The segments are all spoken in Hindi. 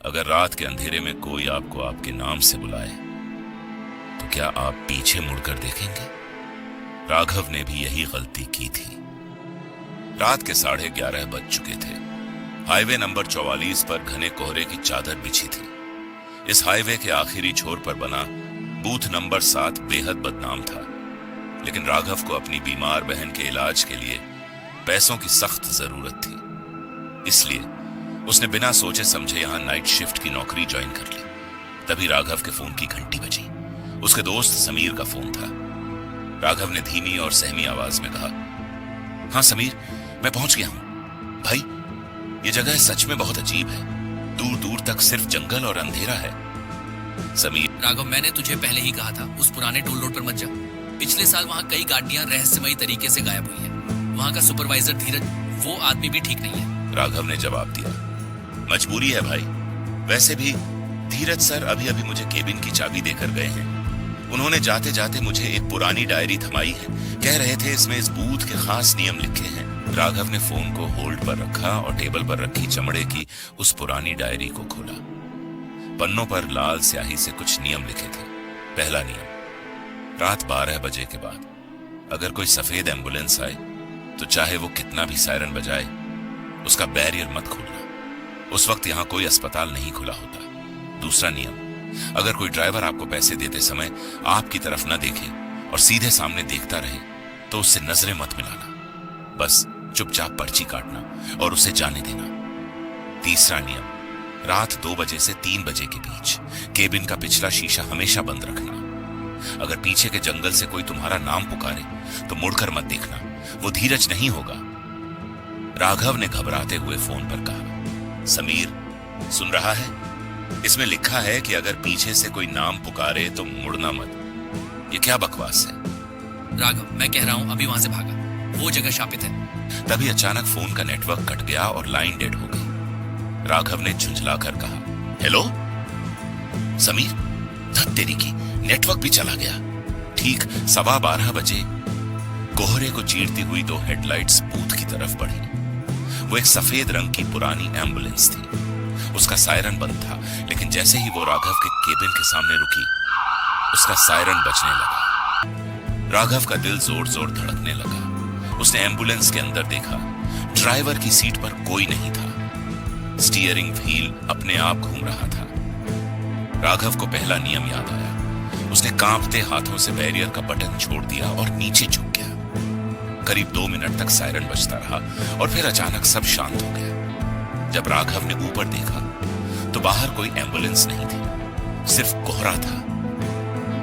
अगर रात के अंधेरे में कोई आपको आपके नाम से बुलाए तो क्या आप पीछे मुड़कर देखेंगे? राघव ने भी यही गलती की थी। रात के 11:30 बज चुके थे। हाईवे नंबर 44 पर घने कोहरे की चादर बिछी थी। इस हाईवे के आखिरी छोर पर बना बूथ नंबर 7 बेहद बदनाम था, लेकिन राघव को अपनी बीमार बहन के इलाज के लिए पैसों की सख्त जरूरत थी। इसलिए उसने बिना सोचे समझे यहां नाइट शिफ्ट की नौकरी ज्वाइन कर ली। तभी राघव के फोन की घंटी बजी। उसके दोस्त समीर का फोन था। राघव ने धीमी और सहमी आवाज में कहा, हाँ समीर, मैं पहुंच गया हूं। भाई, ये जगह सच में बहुत अजीब है। दूर दूर तक सिर्फ जंगल और अंधेरा है। समीर, राघव, मैंने तुझे पहले ही कहा था उस पुराने टोल रोड पर मत जा। पिछले साल वहाँ कई गाड़ियां रहस्यमयी तरीके से गायब हुई हैं। वहाँ का सुपरवाइजर धीरज, वो आदमी भी ठीक नहीं है। राघव ने जवाब दिया, मजबूरी है भाई। वैसे भी धीरज सर अभी अभी मुझे केबिन की चाबी देकर गए हैं। उन्होंने जाते जाते मुझे एक पुरानी डायरी थमाई है। कह रहे थे इसमें इस बूथ के खास नियम लिखे हैं। राघव ने फोन को होल्ड पर रखा और टेबल पर रखी चमड़े की उस पुरानी डायरी को खोला। पन्नों पर लाल स्याही से कुछ नियम लिखे थे। पहला नियम, रात 12 बजे के बाद अगर कोई सफेद एम्बुलेंस आए तो चाहे वो कितना भी सायरन बजाए, उसका बैरियर मत खोलना। उस वक्त यहां कोई अस्पताल नहीं खुला होता। दूसरा नियम, अगर कोई ड्राइवर आपको पैसे देते समय आपकी तरफ न देखे और सीधे सामने देखता रहे तो उससे नजरें मत मिलाना। बस चुपचाप पर्ची काटना और उसे जाने देना। तीसरा नियम, रात 2 बजे से 3 बजे के बीच केबिन का पिछला शीशा हमेशा बंद रखना। अगर पीछे के जंगल से कोई तुम्हारा नाम पुकारे तो मुड़कर मत देखना, वो धीरज नहीं होगा। राघव ने घबराते हुए फोन पर कहा, समीर, सुन रहा है? इसमें लिखा है कि अगर पीछे से कोई नाम पुकारे तो मुड़ना मत। ये क्या बकवास है? राघव, मैं कह रहा हूँ अभी वहां से भागा। वो जगह शापित है। तभी अचानक फोन का नेटवर्क कट गया और लाइन डेड हो गई। राघव ने झुंझलाकर कहा, हेलो समीर, धत तेरी की, नेटवर्क भी चला गया। ठीक 12:15 बजे कोहरे को चीरती हुई 2 हेडलाइट्स बूथ की तरफ बढ़ी। वो एक सफेद रंग की पुरानी एम्बुलेंस थी। उसका सायरन बंद था, लेकिन जैसे ही वो राघव के केबिन के सामने रुकी, उसका सायरन बजने लगा। राघव का दिल जोर जोर धड़कने लगा। उसने एम्बुलेंस के अंदर देखा। ड्राइवर की सीट पर कोई नहीं था। स्टीयरिंग व्हील अपने आप घूम रहा था। राघव को पहला नियम याद आया। उसने कांपते हाथों से बैरियर का बटन छोड़ दिया और नीचे झुक गया। करीब 2 मिनट तक सायरन बजता रहा और फिर अचानक सब शांत हो गया। जब राघव ने ऊपर देखा तो बाहर कोई एम्बुलेंस नहीं थी, सिर्फ कोहरा था।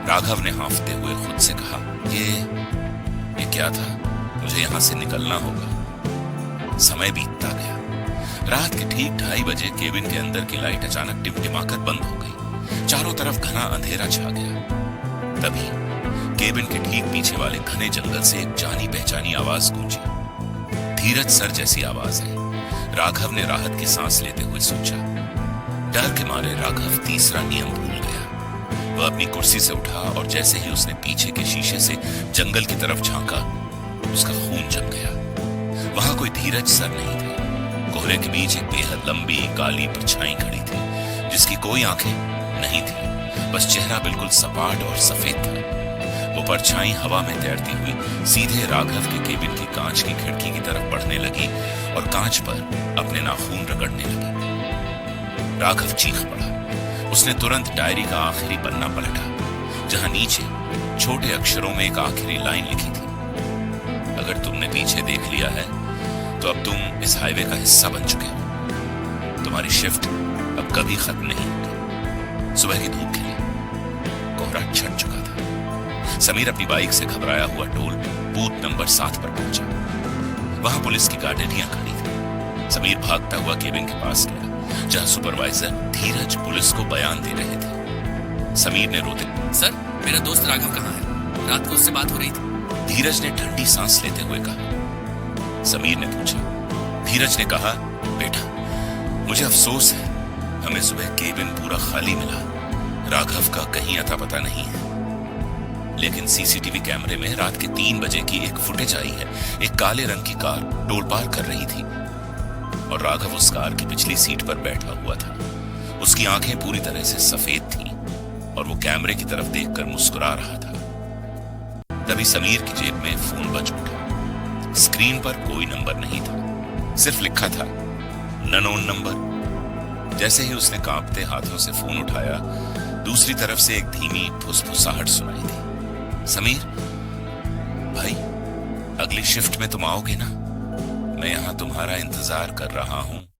राघव ने हांफते हुए खुद से कहा, ये क्या था? मुझे यहां से निकलना होगा। समय बीतता गया। रात के ठीक 2:30 बजे केबिन के अंदर की लाइट अचानक टिमटिमाकर बंद हो गई। चारों तरफ घना अंधेरा छा गया। तभी केबिन के ठीक पीछे वाले घने जंगल से एक जानी पहचानी आवाज गूंजी। धीरज सर जैसी आवाज है। राघव ने राहत की सांस लेते हुए सोचा। डर के मारे राघव तीसरा नियम भूल गया। वह अपनी कुर्सी से उठा और जैसे ही उसने पीछे के शीशे से जंगल की तरफ झांका, उसका खून जम गया। वहां कोई धीरज सर नहीं थे। कोहरे के बीच एक बेहद लंबी काली परछाई खड़ी थी, जिसकी कोई आंखें नहीं थी, बस चेहरा बिल्कुल सपाट और सफेद था। वो परछाई हवा में तैरती हुई सीधे राघव के केबिन की कांच की खिड़की की तरफ बढ़ने लगी और कांच पर अपने नाखून रगड़ने लगी। राघव चीख पड़ा। उसने तुरंत डायरी का आखिरी पन्ना पलटा, जहां नीचे छोटे अक्षरों में एक आखिरी लाइन लिखी थी, अगर तुमने पीछे देख लिया है तो अब तुम इस हाईवे का हिस्सा बन चुके हो। तुम्हारी शिफ्ट अब कभी खत्म नहीं होगी। सुबह की धूप खिली, कोहरा छट चुका था। समीर अपनी बाइक से घबराया हुआ टोल बूथ नंबर 7 पर पहुंचा। वहां पुलिस की गाड़ियां खड़ी थी। समीर भागता हुआ केबिन के पास गया, जहां सुपरवाइजर धीरज पुलिस को बयान दे रहे थे। समीर ने रोते, सर, मेरा दोस्त राघव कहाँ है? रात को उससे बात हो रही थी। धीरज ने ठंडी सांस लेते हुए कहा। समीर ने पूछा। धीरज ने कहा, बेटा, मुझे अफसोस है, हमें सुबह केबिन पूरा खाली मिला। राघव का कहीं अता पता नहीं है, लेकिन सीसीटीवी कैमरे में रात के 3 बजे की एक फुटेज आई है। एक काले रंग की कार टोल पार कर रही थी और राघव उस कार की पिछली सीट पर बैठा हुआ था। उसकी आंखें पूरी तरह से सफेद थीं और वो कैमरे की तरफ देखकर मुस्कुरा रहा था। तभी समीर की जेब में फोन बज उठा। स्क्रीन पर कोई नंबर नहीं था, सिर्फ लिखा था अननोन नंबर। जैसे ही उसने कांपते हाथों से फोन उठाया, दूसरी तरफ से एक धीमी फुसफुसाहट सुनाई दी। समीर भाई, अगली शिफ्ट में तुम आओगे ना? मैं यहां तुम्हारा इंतजार कर रहा हूं।